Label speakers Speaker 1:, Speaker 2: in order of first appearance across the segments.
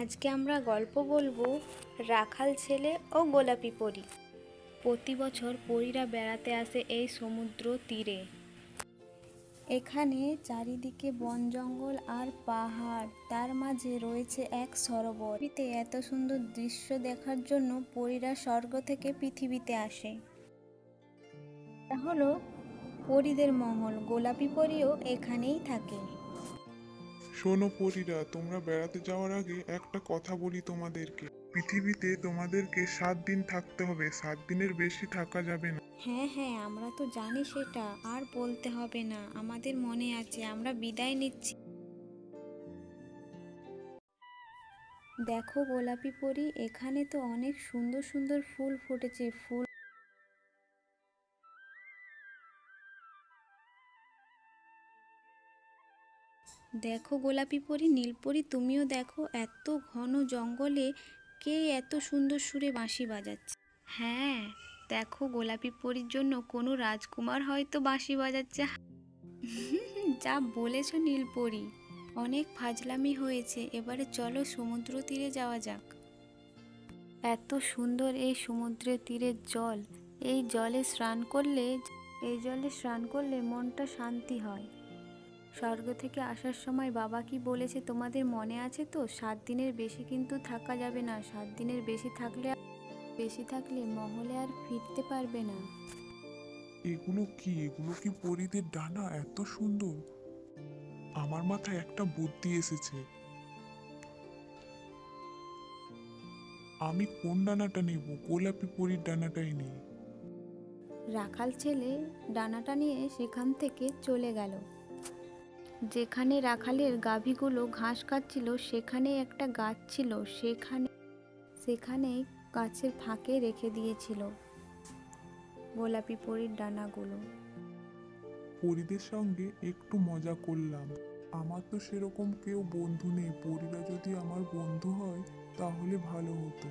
Speaker 1: আজকে আমরা গল্প বলবো রাখাল ছেলে ও গোলাপি পরী। প্রতি বছর পরীরা বেড়াতে আসে এই সমুদ্র তীরে। এখানে চারিদিকে বন জঙ্গল আর পাহাড়, তার মাঝে রয়েছে এক সরোবর। পৃথিবীতে এত সুন্দর দৃশ্য দেখার জন্য পরীরা স্বর্গ থেকে পৃথিবীতে আসে। এটা হলো পরীদের মহল, গোলাপি পরীও এখানেই থাকে।
Speaker 2: শোনো পরীরা, তোমরা বেড়াতে যাওয়ার আগে একটা কথা বলি তোমাদেরকে। পৃথিবীতে তোমাদেরকে 7 দিন থাকতে হবে, 7 দিনের বেশি থাকা যাবে না।
Speaker 1: হ্যাঁ হ্যাঁ, আমরা তো জানি সেটা, আর বলতে হবে না, আমাদের মনে আছে। আমরা বিদায় নিচ্ছি। দেখো গোলাপি পরী, এখানে তো অনেক সুন্দর সুন্দর ফুল ফুটেছে। দেখো গোলাপি পরী, নীলপরী তুমিও দেখো, এত ঘন জঙ্গলে কে এত সুন্দর সুরে বাঁশি বাজাচ্ছে। হ্যাঁ, দেখো গোলাপি পরীর জন্য কোনো রাজকুমার হয়তো বাঁশি বাজাচ্ছে। যা বলেছ নীলপরী, অনেক ফাজলামি হয়েছে, এবারে চলো সমুদ্র তীরে যাওয়া যাক। এত সুন্দর এই সমুদ্রের তীরের জল, এই জলে স্নান করলে মনটা শান্তি হয়। স্বর্গ থেকে আসার সময় বাবা কি বলেছে তোমাদের মনে আছে তো? 7 দিনের বেশি কিন্তু থাকা যাবে না। 7 দিনের বেশি থাকলে মহলে আর ফিরতে পারবে না।
Speaker 2: এগুলো কি পরীদের ডানা এত সুন্দর? আমার মাথায় একটা বুদ্ধি এসেছে। আমি কোন ডানাটা নেব? গোলাপি পরীর ডানাটাই নেই।
Speaker 1: রাখাল ছেলে ডানাটা নিয়ে সেখান থেকে চলে গেল। যেখানে রাখালের গাভীগুলো ঘাস খাচ্ছিল সেখানে একটা গাছ ছিল, সেখানে গাছের ফাঁকে রেখে দিয়েছিল গোলাপি পরীর ডানাগুলো।
Speaker 2: পরীদের সঙ্গে একটু মজা করলাম। আমার তো সেরকম কেউ বন্ধু নেই, পরীরা যদি আমার বন্ধু হয় তাহলে ভালো হতো।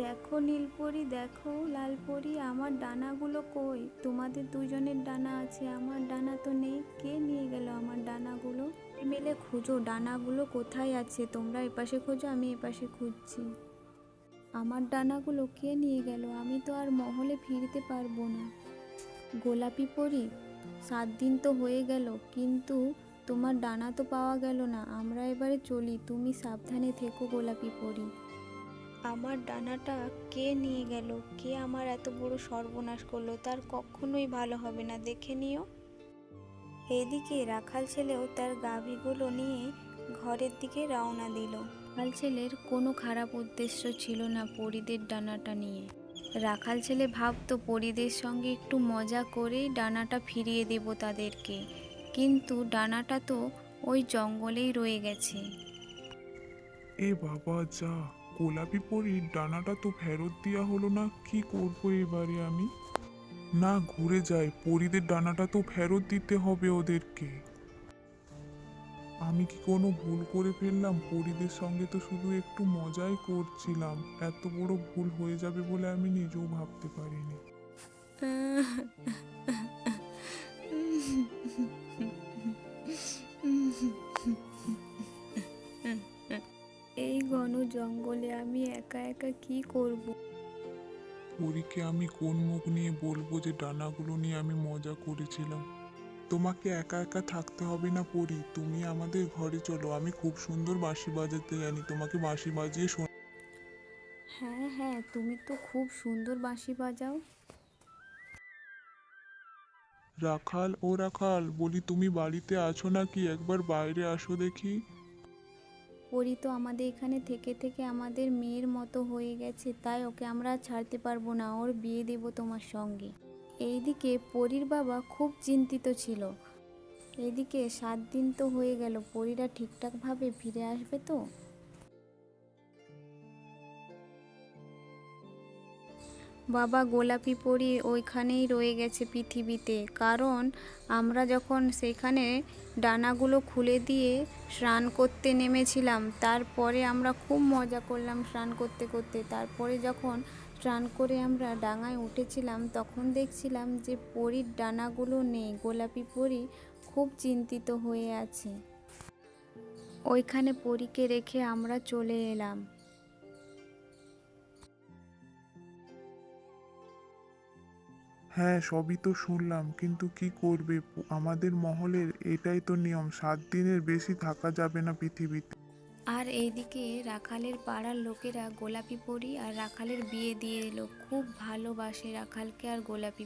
Speaker 1: দেখো নীলপরি, দেখো লালপরি, আমার ডানাগুলো কই? তোমাদের দুজনের ডানা আছে, আমার ডানা তো নেই। কে নিয়ে গেল আমার ডানাগুলো? মিলে খুঁজো, ডানাগুলো কোথায় আছে? তোমরা এপাশে খোঁজো, আমি এপাশে খুঁজছি। আমার ডানাগুলো কে নিয়ে গেল? আমি তো আর মহলে ফিরতে পারবো না। গোলাপি পরি, 7 দিন তো হয়ে গেল, কিন্তু তোমার ডানা তো পাওয়া গেল না। আমরা এবারে চলি, তুমি সাবধানে থেকো গোলাপি পরি। আমার ডানাটা কে নিয়ে গেল? কে আমার এত বড় সর্বনাশ করলো? তার কখনোই ভালো হবে না, দেখে নিও। এদিকে রাখাল ছেলেও তার গাভীগুলো নিয়ে ঘরের দিকে রওনা দিল। রাখাল ছেলের কোনো খারাপ উদ্দেশ্য ছিল না পরীদের ডানাটা নিয়ে। রাখাল ছেলে ভাবতো পরীদের সঙ্গে একটু মজা করেই ডানাটা ফিরিয়ে দেব তাদেরকে, কিন্তু ডানাটা তো ওই জঙ্গলেই রয়ে গেছে।
Speaker 2: এ বাবা, যা! গোলাপি পরীর ডানাটা তো ফেরত দেওয়া হলো না, কি করবো এবারে আমি? না, ঘুরে যাই, পরীদের ডানাটা তো ফেরত দিতে হবে ওদেরকে। আমি কি কোনো ভুল করে ফেললাম? পরীদের সঙ্গে তো শুধু একটু মজাই করছিলাম, এত বড় ভুল হয়ে যাবে বলে আমি নিজেও ভাবতে পারিনি।
Speaker 1: এই ঘন জঙ্গলে আমি একা একা কি করব?
Speaker 2: পরীকে আমি কোন মুখ নিয়ে বলবো যে ডানাগুলো নিয়ে আমি মজা করেছিলাম? তোমাকে একা একা থাকতে হবে না পরী, তুমি আমাদের ঘরে চলো। আমি খুব সুন্দর বাঁশি বাজাতে জানি, তোমাকে বাঁশি বাজিয়ে
Speaker 1: হ্যাঁ হ্যাঁ, তুমি তো খুব সুন্দর বাঁশি বাজাও।
Speaker 2: রাখাল, ও রাখাল, বলি তুমি বাড়িতে আছো নাকি? একবার বাইরে আসো দেখি।
Speaker 1: পরি তো আমাদের এখানে থেকে থেকে আমাদের মেয়ের মতো হয়ে গেছে, তাই ওকে আমরা ছাড়তে পারবো না, ওর বিয়ে দেব তোমার সঙ্গে। এইদিকে পরীর বাবা খুব চিন্তিত ছিল। এদিকে 7 দিন তো হয়ে গেল, পরীরা ঠিকঠাকভাবে ফিরে আসবে তো? বাবা, গোলাপি পরী ওইখানেই রয়ে গেছে পৃথিবীতে, কারণ আমরা যখন সেখানে ডানাগুলো খুলে দিয়ে স্নান করতে নেমেছিলাম, তারপরে আমরা খুব মজা করলাম স্নান করতে করতে। তারপরে যখন স্নান করে আমরা ডাঙায় উঠেছিলাম, তখন দেখছিলাম যে পরীর ডানাগুলো নেই। গোলাপি পরী খুব চিন্তিত হয়ে আছে। ওইখানে পরীকে রেখে আমরা চলে এলাম।
Speaker 2: হ্যাঁ, সবই তো শুনলাম, কিন্তু কি করবে, আমাদের মহলের এটাই তো নিয়ম, 7 দিনের বেশি থাকা যাবে না পৃথিবীতে।
Speaker 1: আর এইদিকে রাখালের পাড়ার লোকেরা গোলাপি পরী আর রাখালের বিয়ে দিয়ে দিল। খুব ভালোবাসে রাখালকে আর গোলাপি